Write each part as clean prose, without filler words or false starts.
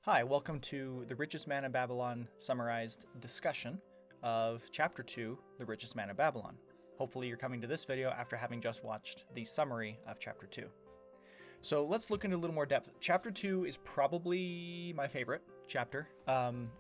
Hi, welcome to The Richest Man in Babylon summarized discussion of Chapter 2, The Richest Man in Babylon. Hopefully you're coming to this video after having just watched the summary of Chapter 2. So let's look into a little more depth. Chapter 2 is probably my favorite chapter.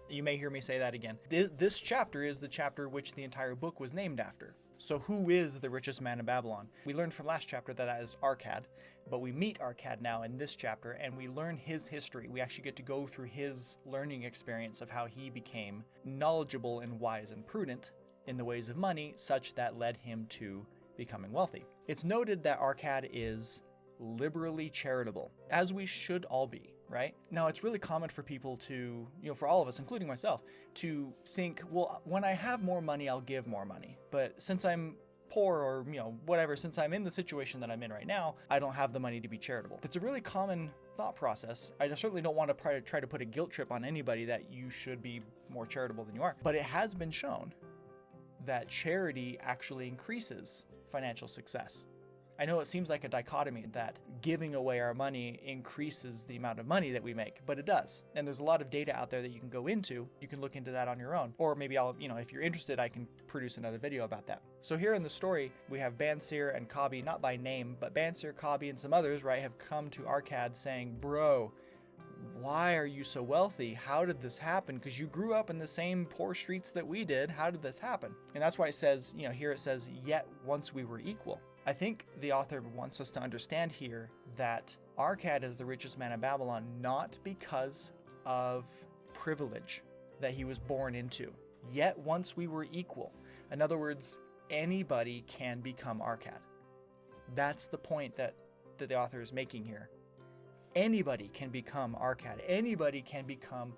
You may hear me say that again. This chapter is the chapter which the entire book was named after. So who is the richest man in Babylon? We learned from last chapter that is Arkad, but we meet Arkad now in this chapter and we learn his history. We actually get to go through his learning experience of how he became knowledgeable and wise and prudent in the ways of money, such that led him to becoming wealthy. It's noted that Arkad is liberally charitable, as we should all be, right? Now, it's really common for people to, for all of us, including myself, to think, well, when I have more money, I'll give more money. But since I'm poor or, whatever, since I'm in the situation that I'm in right now, I don't have the money to be charitable. It's a really common thought process. I certainly don't want to try to put a guilt trip on anybody that you should be more charitable than you are. But it has been shown that charity actually increases financial success. I know it seems like a dichotomy that giving away our money increases the amount of money that we make, but it does. And there's a lot of data out there that you can go into. You can look into that on your own. Or maybe I'll, if you're interested, I can produce another video about that. So here in the story, we have Bansir and Kabi, not by name, but Bansir, Kabi, and some others, right, have come to Arkad saying, bro, why are you so wealthy? How did this happen? Because you grew up in the same poor streets that we did. How did this happen? And that's why it says, here it says, yet once we were equal. I think the author wants us to understand here that Arkad is the richest man in Babylon not because of privilege that he was born into. Yet once we were equal. In other words, anybody can become Arkad. That's the point that the author is making here. Anybody can become Arkad. Anybody can become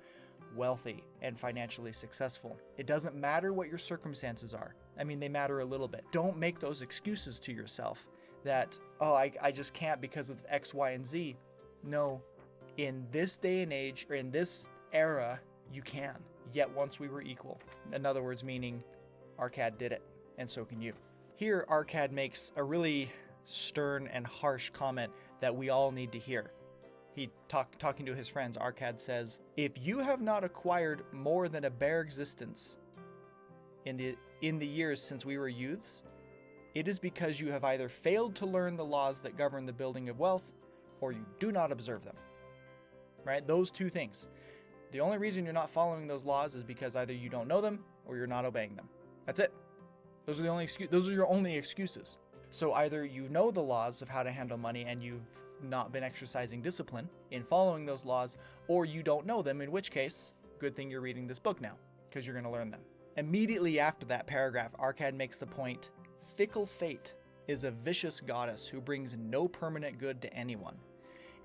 wealthy and financially successful. It doesn't matter what your circumstances are. I mean, they matter a little bit. Don't make those excuses to yourself that, I just can't because of X, Y, and Z. No, in this day and age, or in this era, you can. Yet once we were equal. In other words, meaning Arkad did it, and so can you. Here, Arkad makes a really stern and harsh comment that we all need to hear. He talking to his friends, Arkad says, if you have not acquired more than a bare existence in the years since we were youths, it is because you have either failed to learn the laws that govern the building of wealth, or you do not observe them. Right? Those two things. The only reason you're not following those laws is because either you don't know them or you're not obeying them. That's it. Those are your only excuses. So either you know the laws of how to handle money and you've not been exercising discipline in following those laws, or you don't know them, in which case, good thing you're reading this book now, because you're going to learn them. Immediately after that paragraph, Arkad makes the point, fickle fate is a vicious goddess who brings no permanent good to anyone.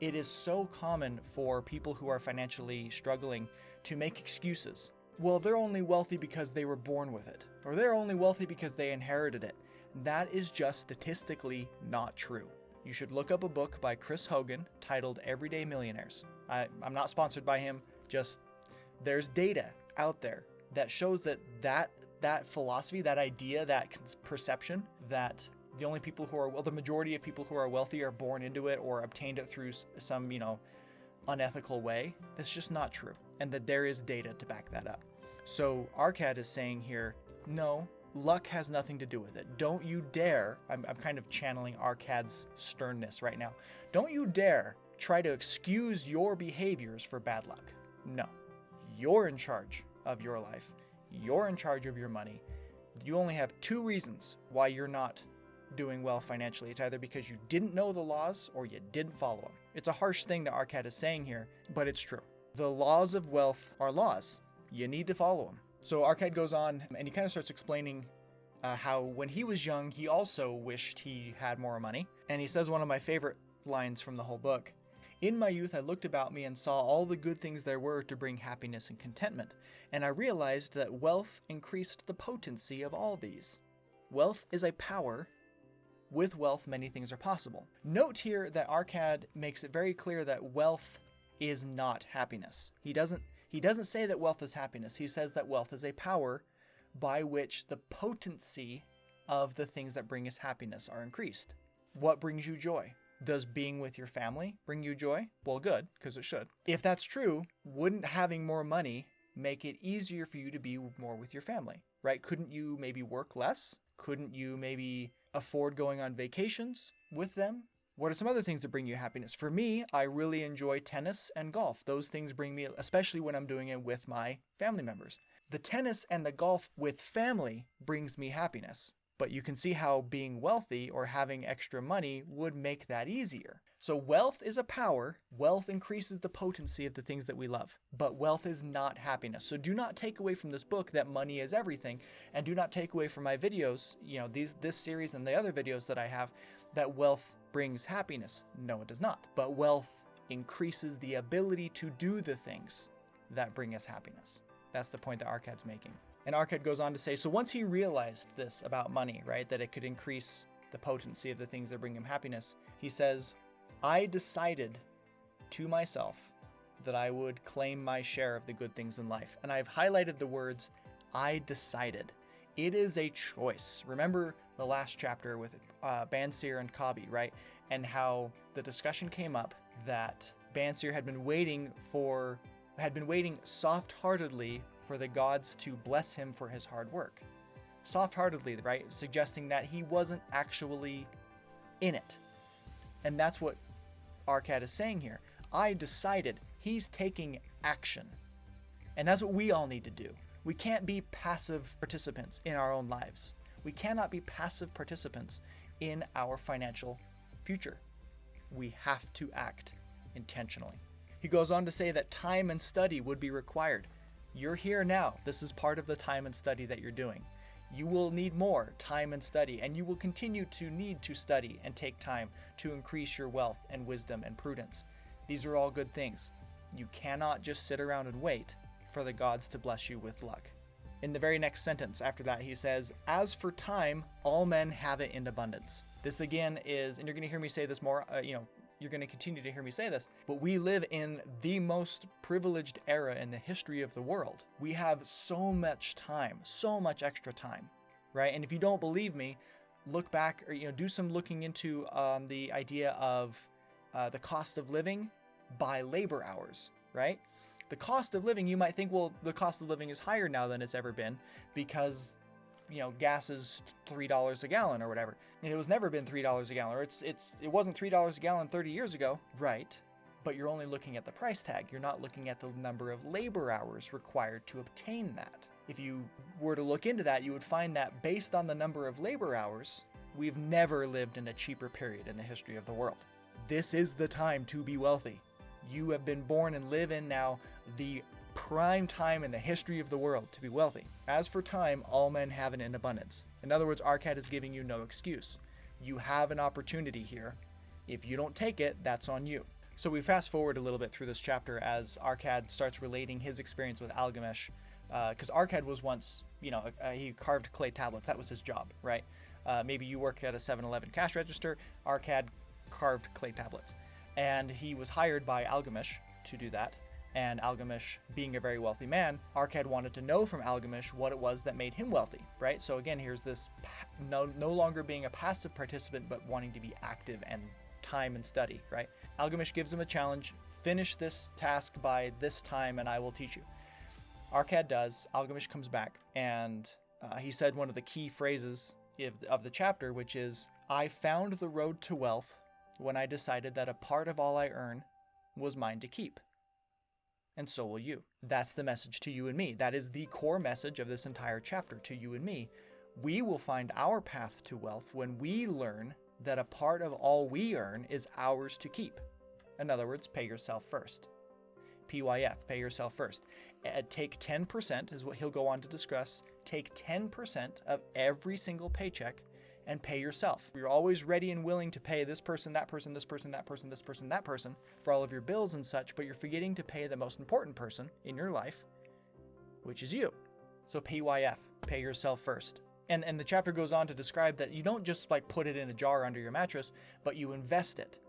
It is so common for people who are financially struggling to make excuses. Well, they're only wealthy because they were born with it, or they're only wealthy because they inherited it. That is just statistically not true. You should look up a book by Chris Hogan titled Everyday Millionaires. I'm not sponsored by him, just there's data out there that shows that philosophy, that idea, that perception that the only people who are, the majority of people who are wealthy are born into it or obtained it through some, unethical way. That's just not true. And that there is data to back that up. So Arkad is saying here, no, luck has nothing to do with it. Don't you dare, I'm kind of channeling Arkad's sternness right now. Don't you dare try to excuse your behaviors for bad luck. No, you're in charge of your life. You're in charge of your money. You only have two reasons why you're not doing well financially. It's either because you didn't know the laws or you didn't follow them. It's a harsh thing that Arkad is saying here, but it's true. The laws of wealth are laws. You need to follow them. So Arkad goes on and he kind of starts explaining how when he was young, he also wished he had more money. And he says one of my favorite lines from the whole book. In my youth, I looked about me and saw all the good things there were to bring happiness and contentment. And I realized that wealth increased the potency of all these. Wealth is a power. With wealth, many things are possible. Note here that Arkad makes it very clear that wealth is not happiness. He doesn't say that wealth is happiness. He says that wealth is a power by which the potency of the things that bring us happiness are increased. What brings you joy? Does being with your family bring you joy? Well, good, because it should. If that's true, wouldn't having more money make it easier for you to be more with your family, right? Couldn't you maybe work less? Couldn't you maybe afford going on vacations with them? What are some other things that bring you happiness? For me, I really enjoy tennis and golf. Those things bring me, especially when I'm doing it with my family members. The tennis and the golf with family brings me happiness. But you can see how being wealthy or having extra money would make that easier. So wealth is a power. Wealth increases the potency of the things that we love. But wealth is not happiness. So do not take away from this book that money is everything. And do not take away from my videos, this series and the other videos that I have, that wealth brings happiness. No, it does not. But wealth increases the ability to do the things that bring us happiness. That's the point that Arkad's making. And Arkad goes on to say, so once he realized this about money, right, that it could increase the potency of the things that bring him happiness, he says, I decided to myself that I would claim my share of the good things in life. And I've highlighted the words, I decided. It is a choice. Remember the last chapter with Bansir and Kabi, right? And how the discussion came up that Bansir had been waiting soft-heartedly for the gods to bless him for his hard work. Soft-heartedly, right? Suggesting that he wasn't actually in it. And that's what Arkad is saying here. I decided. He's taking action. And that's what we all need to do. We can't be passive participants in our own lives. We cannot be passive participants in our financial future. We have to act intentionally. He goes on to say that time and study would be required. You're here now. This is part of the time and study that you're doing. You will need more time and study, and you will continue to need to study and take time to increase your wealth and wisdom and prudence. These are all good things. You cannot just sit around and wait for the gods to bless you with luck. In the very next sentence after that, he says, as for time, all men have it in abundance. This again is, and you're going to hear me say this more, you're going to continue to hear me say this, but we live in the most privileged era in the history of the world. We have so much time, so much extra time, right? And if you don't believe me, look back or, do some looking into the idea of the cost of living by labor hours, right? The cost of living, you might think, well, the cost of living is higher now than it's ever been because gas is $3 a gallon or whatever. And it was never been $3 a gallon, or it wasn't $3 a gallon 30 years ago, right? But you're only looking at the price tag. You're not looking at the number of labor hours required to obtain that. If you were to look into that, you would find that based on the number of labor hours, we've never lived in a cheaper period in the history of the world. This is the time to be wealthy. You have been born and live in now the prime time in the history of the world to be wealthy. As for time, all men have it in abundance. In other words, Arkad is giving you no excuse. You have an opportunity here. If you don't take it, that's on you. So we fast forward a little bit through this chapter as Arkad starts relating his experience with Algamesh, because Arkad was once, he carved clay tablets. That was his job, right? Maybe you work at a 7-Eleven cash register. Arkad carved clay tablets. And he was hired by Algamesh to do that. And Algamesh, being a very wealthy man, Arkad wanted to know from Algamesh what it was that made him wealthy, right? So again, here's this no longer being a passive participant, but wanting to be active and time and study, right? Algamesh gives him a challenge. Finish this task by this time and I will teach you. Arkad does. Algamesh comes back and he said one of the key phrases of the chapter, which is, I found the road to wealth when I decided that a part of all I earn was mine to keep. And so will you. That's the message to you and me. That is the core message of this entire chapter to you and me. We will find our path to wealth when we learn that a part of all we earn is ours to keep. In other words, pay yourself first. PYF, pay yourself first. Take 10% is what he'll go on to discuss. Take 10% of every single paycheck and pay yourself. You're always ready and willing to pay this person, that person, this person, that person, this person, that person for all of your bills and such, but you're forgetting to pay the most important person in your life, which is you. So PYF, pay yourself first. And the chapter goes on to describe that you don't just put it in a jar under your mattress, but you invest it.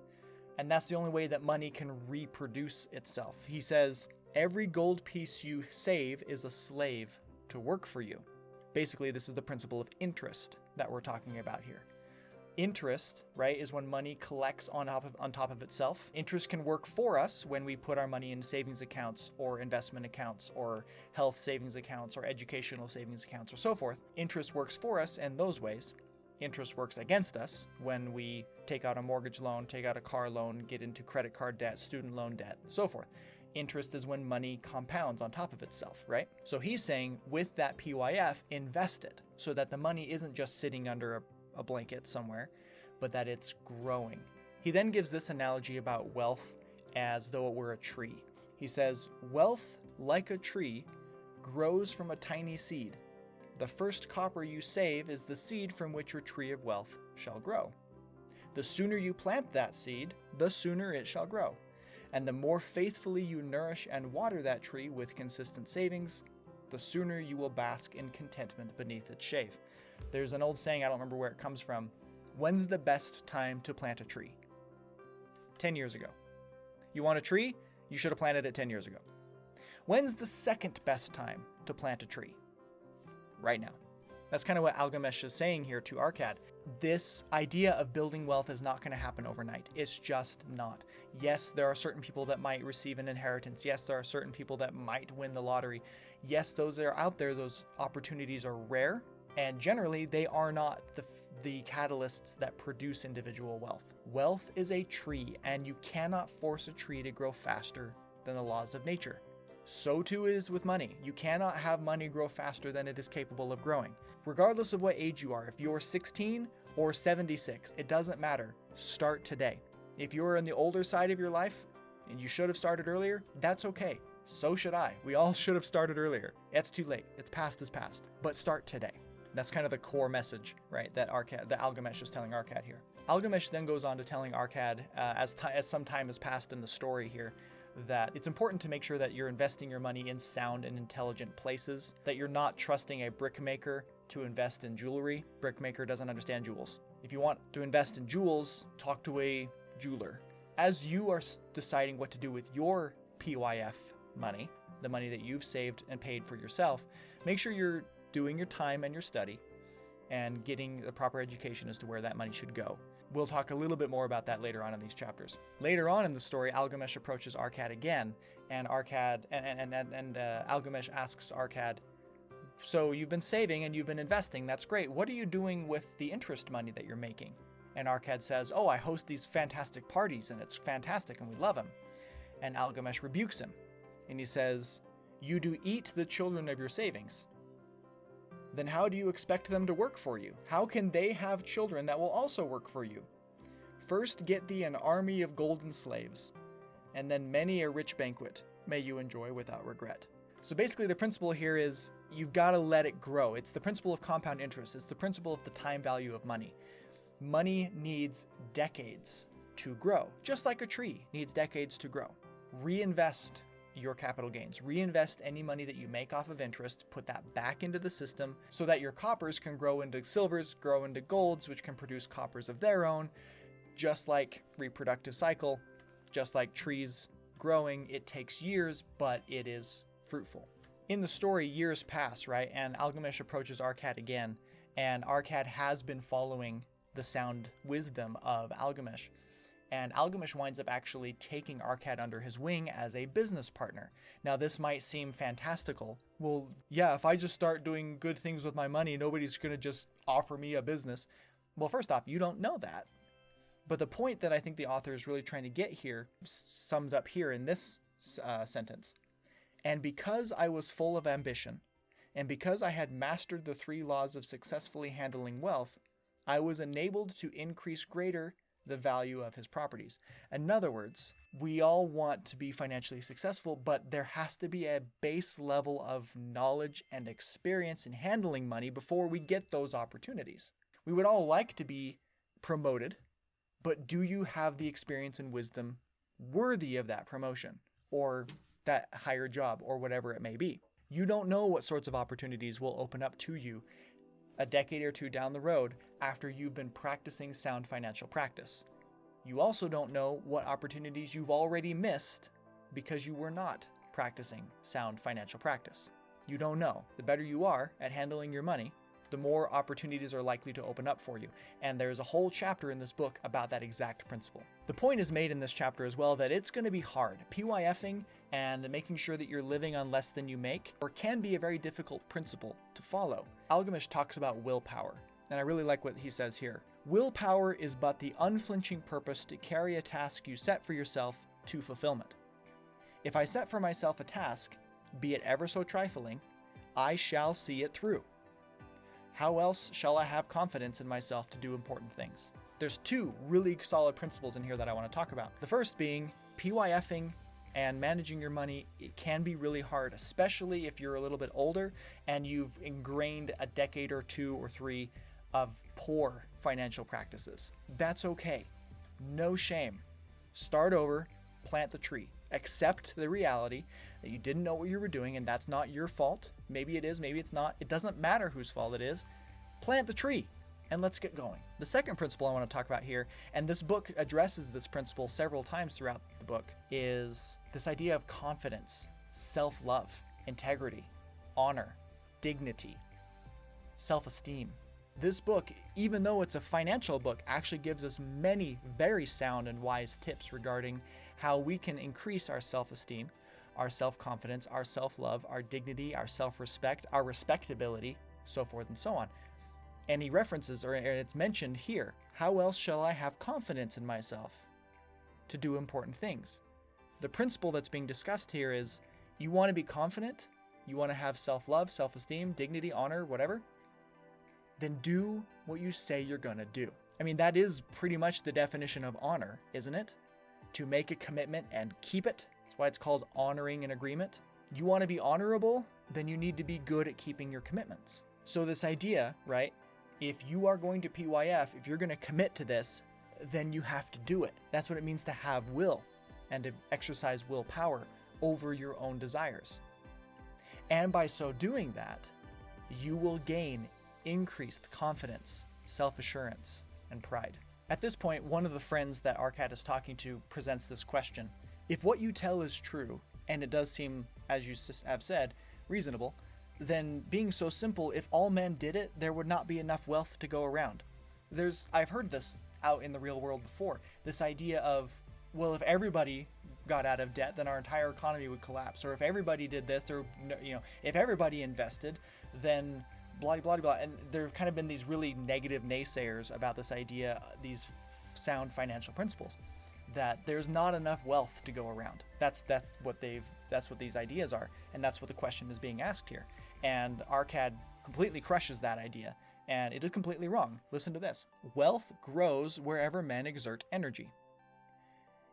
And that's the only way that money can reproduce itself. He says, every gold piece you save is a slave to work for you. Basically, this is the principle of interest that we're talking about here. Interest, right, is when money collects on top of itself. Interest can work for us when we put our money in savings accounts or investment accounts or health savings accounts or educational savings accounts or so forth. Interest works for us in those ways. Interest works against us when we take out a mortgage loan, take out a car loan, get into credit card debt, student loan debt, so forth. Interest is when money compounds on top of itself, right? So he's saying with that PYF, invest it so that the money isn't just sitting under a blanket somewhere, but that it's growing. He then gives this analogy about wealth as though it were a tree. He says, wealth, like a tree, grows from a tiny seed. The first copper you save is the seed from which your tree of wealth shall grow. The sooner you plant that seed, the sooner it shall grow. And the more faithfully you nourish and water that tree with consistent savings, the sooner you will bask in contentment beneath its shade. There's an old saying, I don't remember where it comes from. When's the best time to plant a tree? 10 years ago. You want a tree? You should have planted it 10 years ago. When's the second best time to plant a tree? Right now. That's kind of what Algamesh is saying here to Arkad. This idea of building wealth is not going to happen overnight. It's just not. Yes, there are certain people that might receive an inheritance. Yes, there are certain people that might win the lottery. Yes, those are out there. Those opportunities are rare. And generally, they are not the catalysts that produce individual wealth. Wealth is a tree, and you cannot force a tree to grow faster than the laws of nature. So too it is with money. You cannot have money grow faster than it is capable of growing. Regardless of what age you are, if you're 16 or 76, it doesn't matter. Start today. If you're in the older side of your life, and you should have started earlier, that's okay. So should I. We all should have started earlier. It's too late. It's past is past. But start today. That's kind of the core message, right, that Algamesh is telling Arkad here. Algamesh then goes on to telling Arkad, as some time has passed in the story here, that it's important to make sure that you're investing your money in sound and intelligent places, that you're not trusting a brickmaker to invest in jewelry. Brickmaker doesn't understand jewels. If you want to invest in jewels, talk to a jeweler. As you are deciding what to do with your PYF money, the money that you've saved and paid for yourself, make sure you're doing your time and your study and getting the proper education as to where that money should go. We'll talk a little bit more about that later on in these chapters. Later on in the story, Algamesh approaches Arkad again, and Algamesh asks Arkad, so you've been saving and you've been investing, that's great. What are you doing with the interest money that you're making? And Arkad says, oh, I host these fantastic parties and it's fantastic and we love them. And Algamesh rebukes him and he says, you do eat the children of your savings. Then how do you expect them to work for you? How can they have children that will also work for you? First get thee an army of golden slaves, and then many a rich banquet may you enjoy without regret. So basically the principle here is you've got to let it grow. It's the principle of compound interest. It's the principle of the time value of money. Money needs decades to grow, just like a tree needs decades to grow. Reinvest your capital gains. Reinvest any money that you make off of interest, put that back into the system so that your coppers can grow into silvers, grow into golds, which can produce coppers of their own. Just like reproductive cycle, just like trees growing, it takes years, but it is fruitful. In the story, years pass, right? And Algamesh approaches Arkad again, and Arkad has been following the sound wisdom of Algamesh. And Algamesh winds up actually taking Arkad under his wing as a business partner. Now, this might seem fantastical. Well, yeah, if I just start doing good things with my money, nobody's going to just offer me a business. Well, first off, you don't know that. But the point that I think the author is really trying to get here, summed up here in this sentence. And because I was full of ambition, and because I had mastered the 3 laws of successfully handling wealth, I was enabled to increase greater the value of his properties. In other words, we all want to be financially successful, but there has to be a base level of knowledge and experience in handling money before we get those opportunities. We would all like to be promoted, but do you have the experience and wisdom worthy of that promotion or that higher job or whatever it may be? You don't know what sorts of opportunities will open up to you a decade or 2 down the road after you've been practicing sound financial practice. You also don't know what opportunities you've already missed because you were not practicing sound financial practice. You don't know. The better you are at handling your money, the more opportunities are likely to open up for you. And there's a whole chapter in this book about that exact principle. The point is made in this chapter as well that it's going to be hard. PYFing and making sure that you're living on less than you make can be a very difficult principle to follow. Algamish talks about willpower, and I really like what he says here. Willpower is but the unflinching purpose to carry a task you set for yourself to fulfillment. If I set for myself a task, be it ever so trifling, I shall see it through. How else shall I have confidence in myself to do important things? There's two really solid principles in here that I want to talk about. The first being PYFing and managing your money. It can be really hard, especially if you're a little bit older and you've ingrained a decade or 2 or 3 of poor financial practices. That's okay. No shame. Start over, plant the tree. Accept the reality that you didn't know what you were doing and that's not your fault. Maybe it is, maybe it's not. It doesn't matter whose fault it is. Plant the tree and let's get going. The second principle I want to talk about here, and this book addresses this principle several times throughout the book, is this idea of confidence, self-love, integrity, honor, dignity, self-esteem. This book, even though it's a financial book, actually gives us many very sound and wise tips regarding how we can increase our self-esteem, our self-confidence, our self-love, our dignity, our self-respect, our respectability, so forth and so on. And he references, or it's mentioned here, how else shall I have confidence in myself to do important things? The principle that's being discussed here is you want to be confident, you want to have self-love, self-esteem, dignity, honor, whatever, then do what you say you're going to do. I mean, that is pretty much the definition of honor, isn't it? To make a commitment and keep it. That's why it's called honoring an agreement. You want to be honorable, then you need to be good at keeping your commitments. So this idea, right? If you are going to PYF, if you're going to commit to this, then you have to do it. That's what it means to have will and to exercise willpower over your own desires. And by so doing that, you will gain increased confidence, self-assurance, and pride. At this point, one of the friends that Arcad is talking to presents this question. If what you tell is true, and it does seem, as you have said, reasonable, then being so simple, if all men did it, there would not be enough wealth to go around. I've heard this out in the real world before, this idea of, well, if everybody got out of debt, then our entire economy would collapse. Or if everybody did this, or, if everybody invested, then blah, blah, blah. And there have kind of been these really negative naysayers about this idea, these sound financial principles, that there's not enough wealth to go around. That's what these ideas are. And that's what the question is being asked here. And Arcad completely crushes that idea, and it is completely wrong. Listen to this. Wealth grows wherever men exert energy.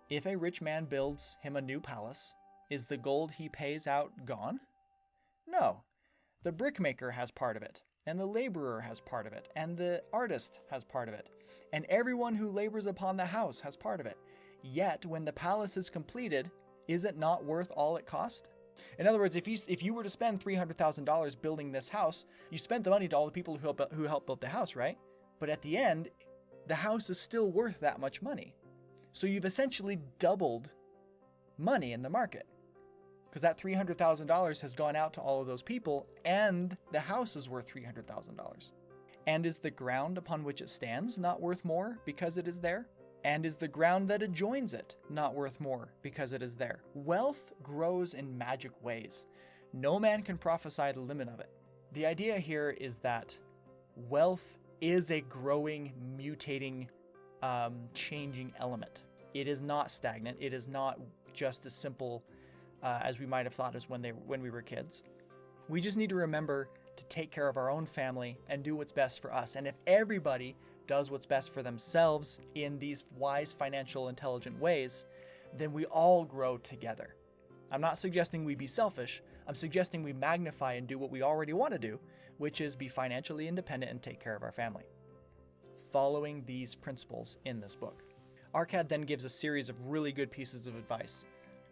If a rich man builds him a new palace, is the gold he pays out gone? No. The brickmaker has part of it, and the laborer has part of it, and the artist has part of it, and everyone who labors upon the house has part of it. Yet when the palace is completed, is it not worth all it cost? In other words, if you were to spend $300,000 building this house, you spent the money to all the people who helped build the house, right? But at the end, the house is still worth that much money. So you've essentially doubled money in the market, because that $300,000 has gone out to all of those people, and the house is worth $300,000. And is the ground upon which it stands not worth more because it is there? And is the ground that adjoins it not worth more because it is there? Wealth grows in magic ways. No man can prophesy the limit of it. The idea here is that wealth is a growing, mutating, changing element. It is not stagnant. It is not just as simple as we might have thought as when we were kids. We just need to remember to take care of our own family and do what's best for us. And if everybody does what's best for themselves in these wise, financial, intelligent ways, then we all grow together. I'm not suggesting we be selfish. I'm suggesting we magnify and do what we already want to do, which is be financially independent and take care of our family, following these principles in this book. Arcad then gives a series of really good pieces of advice.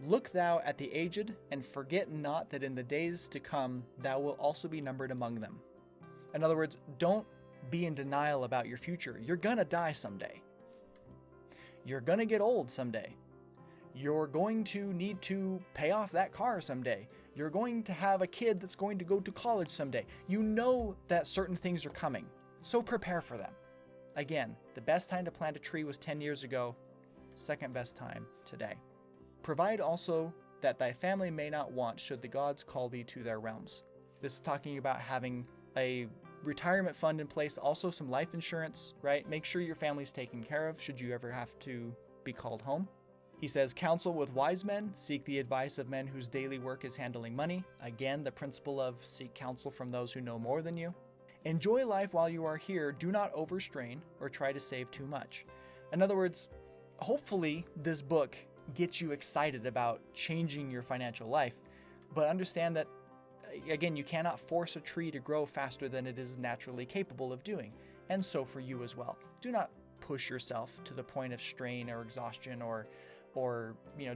Look thou at the aged, and forget not that in the days to come thou wilt also be numbered among them. In other words, don't be in denial about your future. You're gonna die someday. You're gonna get old someday. You're going to need to pay off that car someday. You're going to have a kid that's going to go to college someday. You know that certain things are coming, so prepare for them. Again, the best time to plant a tree was 10 years ago, second best time today. Provide also that thy family may not want should the gods call thee to their realms. This is talking about having a retirement fund in place, also some life insurance, right? Make sure your family's taken care of should you ever have to be called home. He says, counsel with wise men, seek the advice of men whose daily work is handling money. Again, the principle of seek counsel from those who know more than you. Enjoy life while you are here. Do not overstrain or try to save too much. In other words, hopefully this book gets you excited about changing your financial life, but understand that, again, you cannot force a tree to grow faster than it is naturally capable of doing. And so for you as well. Do not push yourself to the point of strain or exhaustion or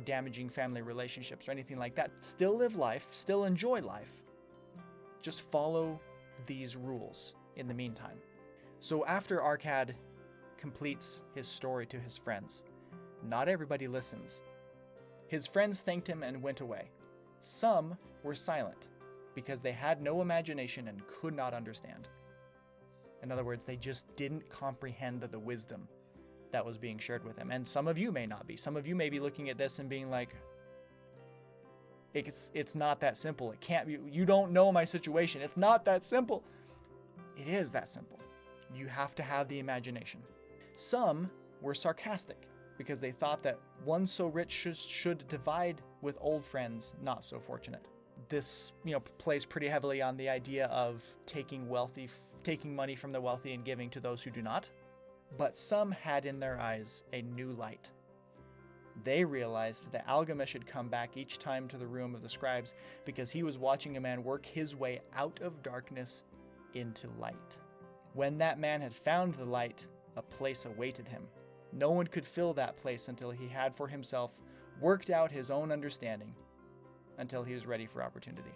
damaging family relationships or anything like that. Still live life, still enjoy life. Just follow these rules in the meantime. So after Arcad completes his story to his friends, not everybody listens. His friends thanked him and went away. Some were silent because they had no imagination and could not understand. In other words, they just didn't comprehend the wisdom that was being shared with him. And some of you may not be. Some of you may be looking at this and being like, it's not that simple. It can't be. You don't know my situation. It's not that simple. It is that simple. You have to have the imagination. Some were sarcastic because they thought that one so rich should divide with old friends not so fortunate. This, plays pretty heavily on the idea of taking money from the wealthy and giving to those who do not. But some had in their eyes a new light. They realized that Algamish had come back each time to the room of the scribes because he was watching a man work his way out of darkness into light. When that man had found the light, a place awaited him. No one could fill that place until he had for himself worked out his own understanding, until he was ready for opportunity.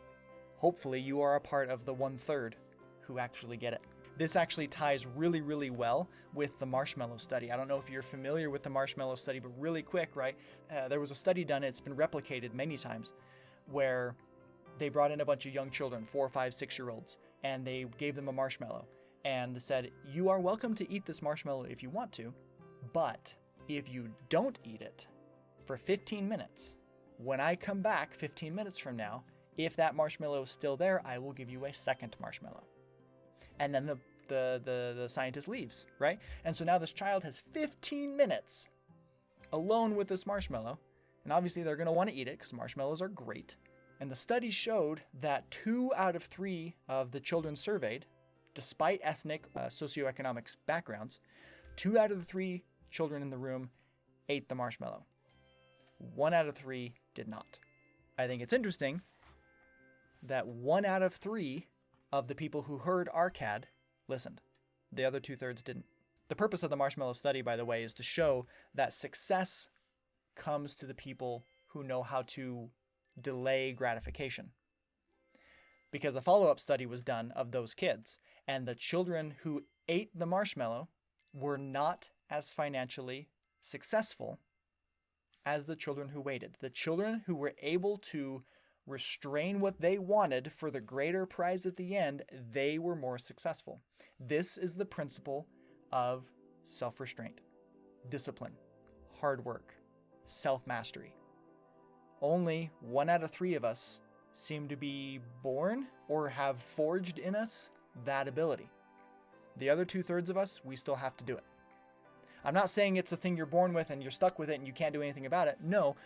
Hopefully you are a part of the 1/3 who actually get it. This actually ties really, really well with the Marshmallow Study. I don't know if you're familiar with the Marshmallow Study, but really quick, right? There was a study done, it's been replicated many times, where they brought in a bunch of young children, 4, 5, 6-year-olds, and they gave them a marshmallow. And they said, you are welcome to eat this marshmallow if you want to, but if you don't eat it for 15 minutes, when I come back 15 minutes from now, if that marshmallow is still there, I will give you a second marshmallow. And then the scientist leaves, right? And so now this child has 15 minutes alone with this marshmallow. And obviously they're going to want to eat it because marshmallows are great. And the study showed that 2 out of 3 of the children surveyed, despite ethnic, socioeconomic backgrounds, 2 out of the 3 children in the room ate the marshmallow. 1 out of 3 did not. I think it's interesting that 1 out of 3 of the people who heard Arcad listened. The other 2/3 didn't. The purpose of the Marshmallow Study, by the way, is to show that success comes to the people who know how to delay gratification. Because a follow-up study was done of those kids, and the children who ate the marshmallow were not as financially successful as the children who waited. The children who were able to restrain what they wanted for the greater prize at the end, they were more successful. This is the principle of self-restraint, discipline, hard work, self-mastery. Only 1 out of 3 of us seem to be born or have forged in us that ability. The other 2/3 of us, we still have to do it. I'm not saying it's a thing you're born with and you're stuck with it and you can't do anything about it. No,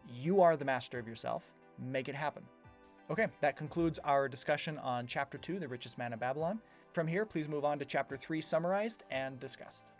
you are the master of yourself. Make it happen. Okay, that concludes our discussion on Chapter 2, The Richest Man of Babylon. From here, please move on to Chapter 3, Summarized and Discussed.